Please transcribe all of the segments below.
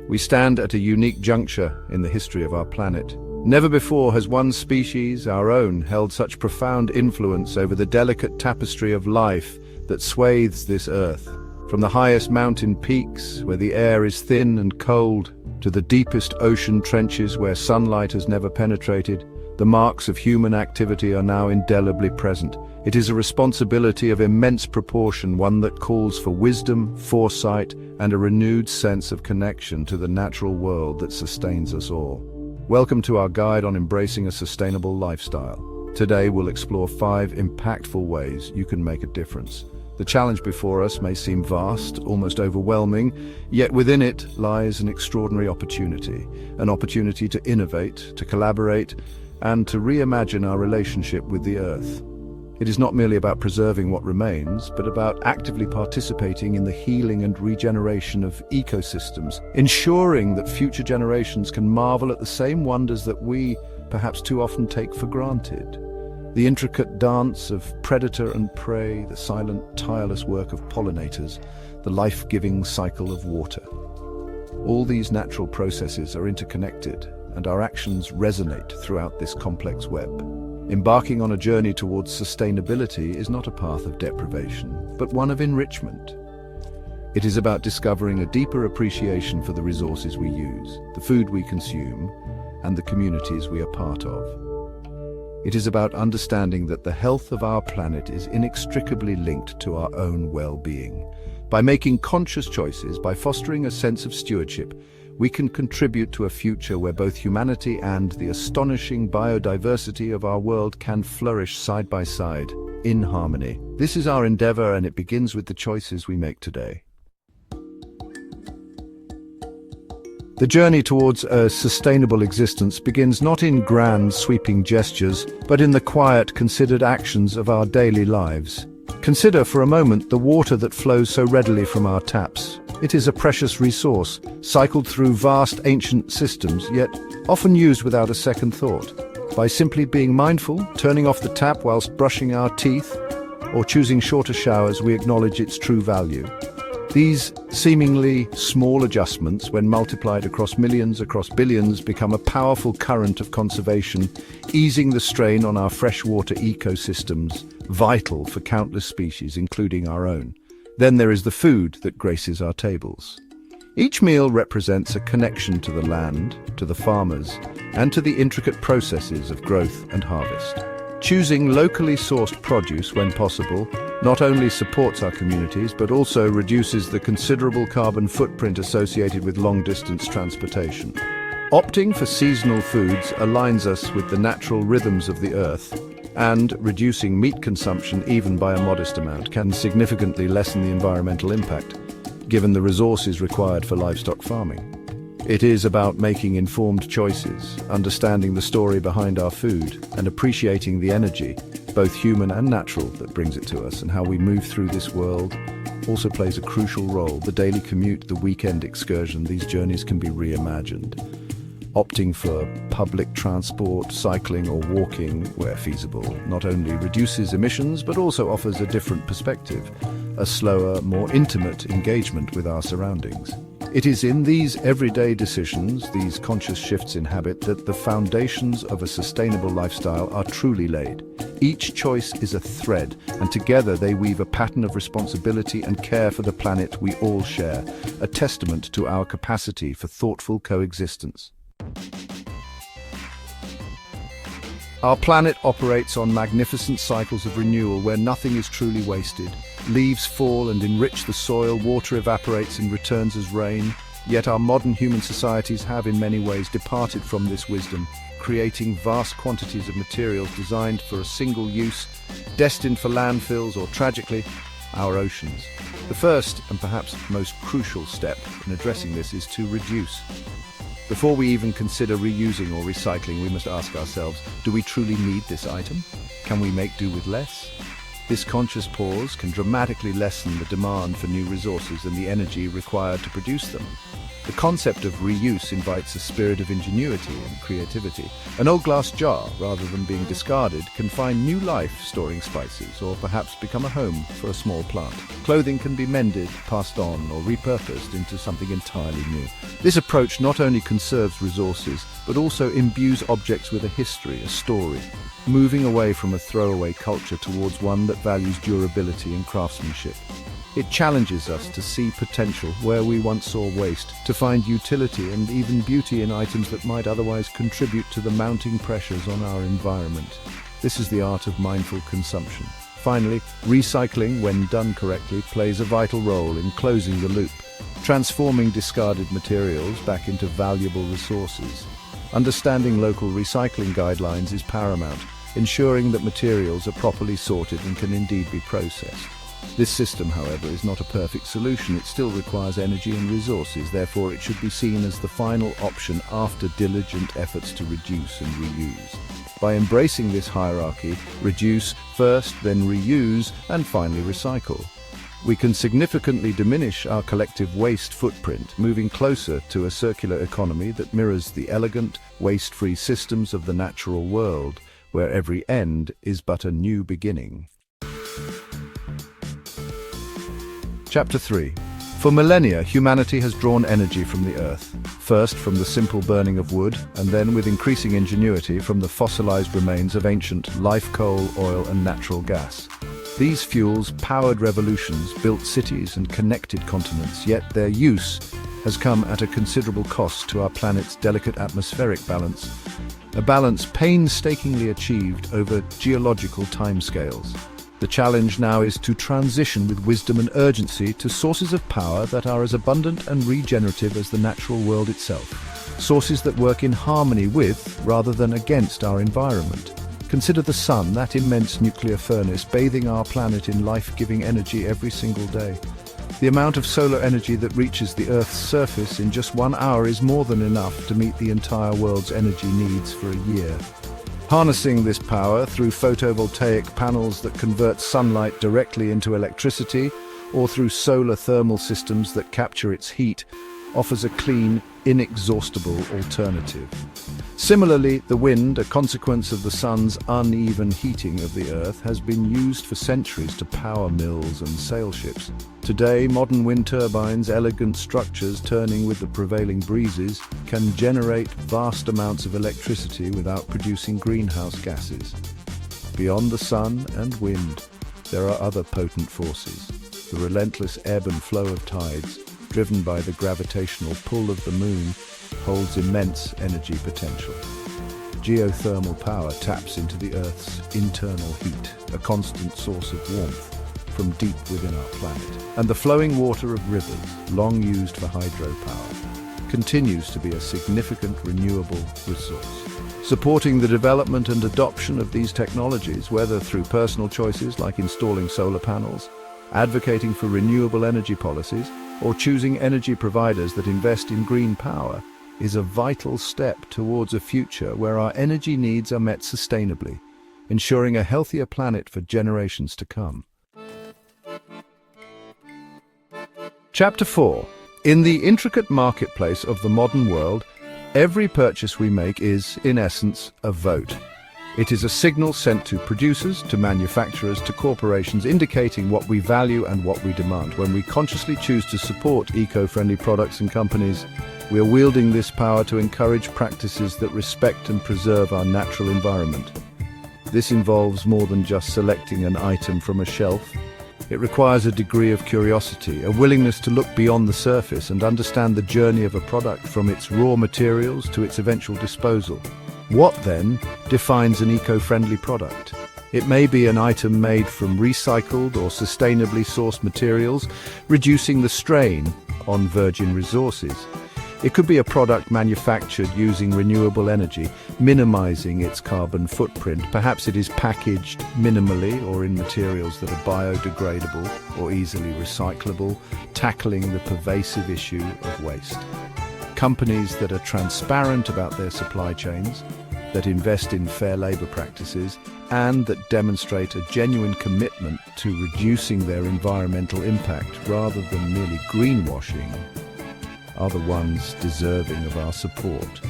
We stand at a unique juncture in the history of our planet. Never before has one species, our own, held such profound influence over the delicate tapestry of life that swathes this earth. From the highest mountain peaks, where the air is thin and cold, to the deepest ocean trenches where sunlight has never penetrated, the marks of human activity are now indelibly present. It is a responsibility of immense proportion, one that calls for wisdom, foresight, and a renewed sense of connection to the natural world that sustains us all. Welcome to our guide on embracing a sustainable lifestyle. Today we'll explore 5 impactful ways you can make a difference. The challenge before us may seem vast, almost overwhelming, yet within it lies an extraordinary opportunity. An opportunity to innovate, to collaborate, and to reimagine our relationship with the earth. It is not merely about preserving what remains, but about actively participating in the healing and regeneration of ecosystems, ensuring that future generations can marvel at the same wonders that we, perhaps too often, take for granted. The intricate dance of predator and prey, the silent, tireless work of pollinators, the life-giving cycle of water. All these natural processes are interconnected, and our actions resonate throughout this complex web. Embarking on a journey towards sustainability is not a path of deprivation, but one of enrichment. It is about discovering a deeper appreciation for the resources we use, the food we consume, and the communities we are part of. It is about understanding that the health of our planet is inextricably linked to our own well-being. By making conscious choices, by fostering a sense of stewardship, we can contribute to a future where both humanity and the astonishing biodiversity of our world can flourish side by side, in harmony. This is our endeavor, and it begins with the choices we make today. The journey towards a sustainable existence begins not in grand, sweeping gestures, but in the quiet, considered actions of our daily lives. Consider for a moment the water that flows so readily from our taps. It is a precious resource, cycled through vast ancient systems, yet often used without a second thought. By simply being mindful, turning off the tap whilst brushing our teeth, or choosing shorter showers, we acknowledge its true value. These seemingly small adjustments, when multiplied across millions, across billions, become a powerful current of conservation, easing the strain on our freshwater ecosystems, vital for countless species, including our own. Then there is the food that graces our tables. Each meal represents a connection to the land, to the farmers, and to the intricate processes of growth and harvest. Choosing locally sourced produce when possible not only supports our communities, but also reduces the considerable carbon footprint associated with long-distance transportation. Opting for seasonal foods aligns us with the natural rhythms of the earth, and reducing meat consumption even by a modest amount can significantly lessen the environmental impact, given the resources required for livestock farming. It is about making informed choices, understanding the story behind our food, and appreciating the energy, both human and natural, that brings it to us, and how we move through this world also plays a crucial role. The daily commute, the weekend excursion, these journeys can be reimagined. Opting for public transport, cycling or walking where feasible not only reduces emissions but also offers a different perspective, a slower, more intimate engagement with our surroundings. It is in these everyday decisions, these conscious shifts in habit, that the foundations of a sustainable lifestyle are truly laid. Each choice is a thread, and together they weave a pattern of responsibility and care for the planet we all share, a testament to our capacity for thoughtful coexistence. Our planet operates on magnificent cycles of renewal where nothing is truly wasted. Leaves fall and enrich the soil, water evaporates and returns as rain. Yet our modern human societies have in many ways departed from this wisdom, creating vast quantities of materials designed for a single use, destined for landfills or, tragically, our oceans. The first and perhaps most crucial step in addressing this is to reduce. Before we even consider reusing or recycling, we must ask ourselves, do we truly need this item? Can we make do with less? This conscious pause can dramatically lessen the demand for new resources and the energy required to produce them. The concept of reuse invites a spirit of ingenuity and creativity. An old glass jar, rather than being discarded, can find new life storing spices or perhaps become a home for a small plant. Clothing can be mended, passed on, or repurposed into something entirely new. This approach not only conserves resources, but also imbues objects with a history, a story, moving away from a throwaway culture towards one that values durability and craftsmanship. It challenges us to see potential where we once saw waste, to find utility and even beauty in items that might otherwise contribute to the mounting pressures on our environment. This is the art of mindful consumption. Finally, recycling, when done correctly, plays a vital role in closing the loop, transforming discarded materials back into valuable resources. Understanding local recycling guidelines is paramount, ensuring that materials are properly sorted and can indeed be processed. This system, however, is not a perfect solution. It still requires energy and resources, therefore it should be seen as the final option after diligent efforts to reduce and reuse. By embracing this hierarchy, reduce first, then reuse, and finally recycle, we can significantly diminish our collective waste footprint, moving closer to a circular economy that mirrors the elegant, waste-free systems of the natural world, where every end is but a new beginning. Chapter 3. For millennia, humanity has drawn energy from the earth, first from the simple burning of wood, and then with increasing ingenuity from the fossilized remains of ancient life coal, oil, and natural gas. These fuels powered revolutions, built cities, and connected continents, yet their use has come at a considerable cost to our planet's delicate atmospheric balance, a balance painstakingly achieved over geological timescales. The challenge now is to transition with wisdom and urgency to sources of power that are as abundant and regenerative as the natural world itself. Sources that work in harmony with, rather than against, our environment. Consider the sun, that immense nuclear furnace bathing our planet in life-giving energy every single day. The amount of solar energy that reaches the Earth's surface in just 1 hour is more than enough to meet the entire world's energy needs for a year. Harnessing this power through photovoltaic panels that convert sunlight directly into electricity, or through solar thermal systems that capture its heat, offers a clean, inexhaustible alternative. Similarly, the wind, a consequence of the sun's uneven heating of the Earth, has been used for centuries to power mills and sail ships. Today, modern wind turbines, elegant structures turning with the prevailing breezes, can generate vast amounts of electricity without producing greenhouse gases. Beyond the sun and wind, there are other potent forces. The relentless ebb and flow of tides, driven by the gravitational pull of the moon, holds immense energy potential. Geothermal power taps into the Earth's internal heat, a constant source of warmth from deep within our planet. And the flowing water of rivers, long used for hydropower, continues to be a significant renewable resource. Supporting the development and adoption of these technologies, whether through personal choices like installing solar panels, advocating for renewable energy policies, or choosing energy providers that invest in green power, is a vital step towards a future where our energy needs are met sustainably, ensuring a healthier planet for generations to come. Chapter 4. In the intricate marketplace of the modern world, every purchase we make is, in essence, a vote. It is a signal sent to producers, to manufacturers, to corporations, indicating what we value and what we demand. When we consciously choose to support eco-friendly products and companies, we are wielding this power to encourage practices that respect and preserve our natural environment. This involves more than just selecting an item from a shelf. It requires a degree of curiosity, a willingness to look beyond the surface and understand the journey of a product from its raw materials to its eventual disposal. What, then, defines an eco-friendly product? It may be an item made from recycled or sustainably sourced materials, reducing the strain on virgin resources. It could be a product manufactured using renewable energy, minimizing its carbon footprint. Perhaps it is packaged minimally or in materials that are biodegradable or easily recyclable, tackling the pervasive issue of waste. Companies that are transparent about their supply chains, that invest in fair labor practices, and that demonstrate a genuine commitment to reducing their environmental impact rather than merely greenwashing, are the ones deserving of our support.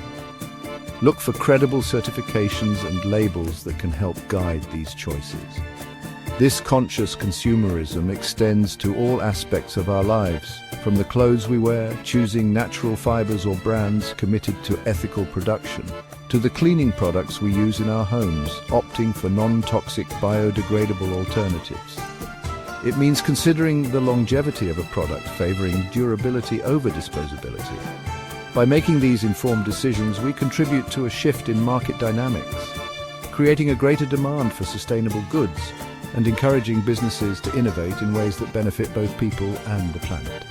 Look for credible certifications and labels that can help guide these choices. This conscious consumerism extends to all aspects of our lives, from the clothes we wear, choosing natural fibers or brands committed to ethical production, to the cleaning products we use in our homes, opting for non-toxic biodegradable alternatives. It means considering the longevity of a product, favoring durability over disposability. By making these informed decisions, we contribute to a shift in market dynamics, creating a greater demand for sustainable goods and encouraging businesses to innovate in ways that benefit both people and the planet.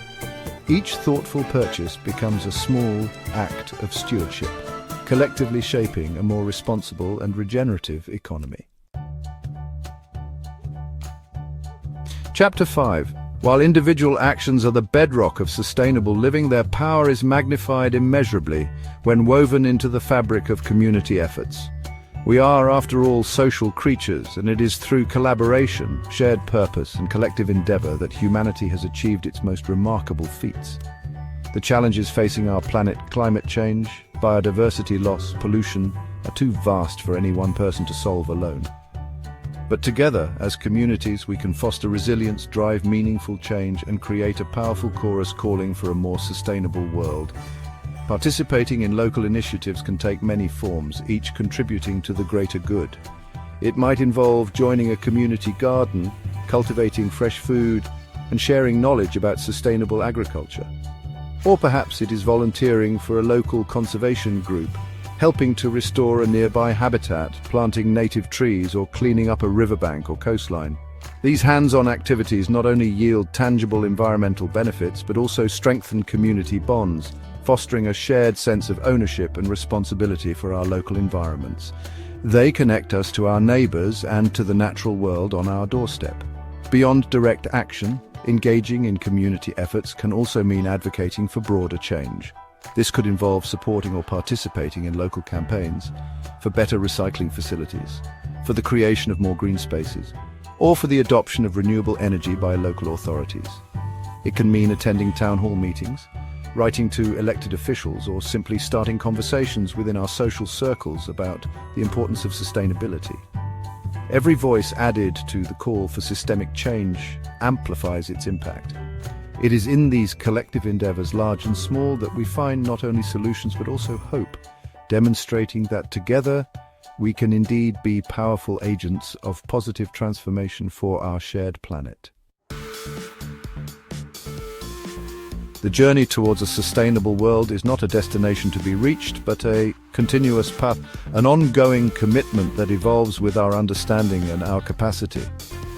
Each thoughtful purchase becomes a small act of stewardship, collectively shaping a more responsible and regenerative economy. Chapter 5. While individual actions are the bedrock of sustainable living, their power is magnified immeasurably when woven into the fabric of community efforts. We are, after all, social creatures, and it is through collaboration, shared purpose, and collective endeavor that humanity has achieved its most remarkable feats. The challenges facing our planet, climate change, biodiversity loss, pollution, are too vast for any one person to solve alone. But together, as communities, we can foster resilience, drive meaningful change, and create a powerful chorus calling for a more sustainable world. Participating in local initiatives can take many forms, each contributing to the greater good. It might involve joining a community garden, cultivating fresh food, and sharing knowledge about sustainable agriculture. Or perhaps it is volunteering for a local conservation group, helping to restore a nearby habitat, planting native trees, or cleaning up a riverbank or coastline. These hands-on activities not only yield tangible environmental benefits, but also strengthen community bonds, fostering a shared sense of ownership and responsibility for our local environments. They connect us to our neighbors and to the natural world on our doorstep. Beyond direct action, engaging in community efforts can also mean advocating for broader change. This could involve supporting or participating in local campaigns for better recycling facilities, for the creation of more green spaces, or for the adoption of renewable energy by local authorities. It can mean attending town hall meetings, writing to elected officials, or simply starting conversations within our social circles about the importance of sustainability. Every voice added to the call for systemic change amplifies its impact. It is in these collective endeavors, large and small, that we find not only solutions but also hope, demonstrating that together we can indeed be powerful agents of positive transformation for our shared planet. The journey towards a sustainable world is not a destination to be reached, but a continuous path, an ongoing commitment that evolves with our understanding and our capacity.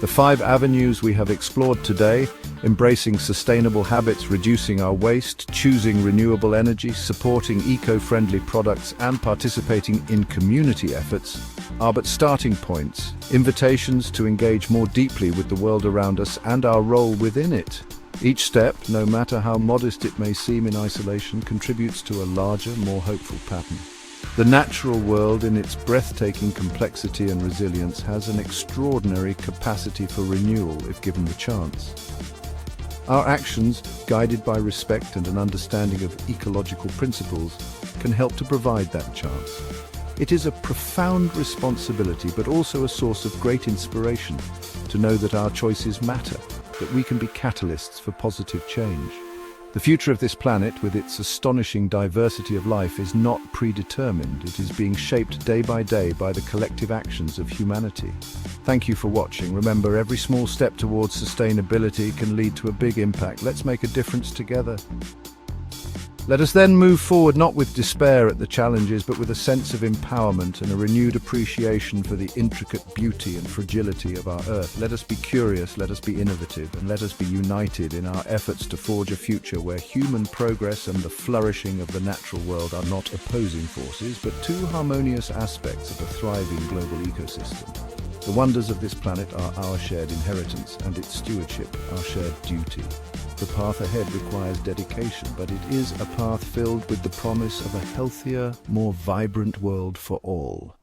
The 5 avenues we have explored today, embracing sustainable habits, reducing our waste, choosing renewable energy, supporting eco-friendly products, and participating in community efforts, are but starting points, invitations to engage more deeply with the world around us and our role within it. Each step, no matter how modest it may seem in isolation, contributes to a larger, more hopeful pattern. The natural world, in its breathtaking complexity and resilience, has an extraordinary capacity for renewal if given the chance. Our actions, guided by respect and an understanding of ecological principles, can help to provide that chance. It is a profound responsibility, but also a source of great inspiration to know that our choices matter, that we can be catalysts for positive change. The future of this planet, with its astonishing diversity of life, is not predetermined. It is being shaped day by the collective actions of humanity. Thank you for watching. Remember, every small step towards sustainability can lead to a big impact. Let's make a difference together. Let us then move forward, not with despair at the challenges, but with a sense of empowerment and a renewed appreciation for the intricate beauty and fragility of our Earth. Let us be curious, let us be innovative, and let us be united in our efforts to forge a future where human progress and the flourishing of the natural world are not opposing forces, but two harmonious aspects of a thriving global ecosystem. The wonders of this planet are our shared inheritance, and its stewardship our shared duty. The path ahead requires dedication, but it is a path filled with the promise of a healthier, more vibrant world for all.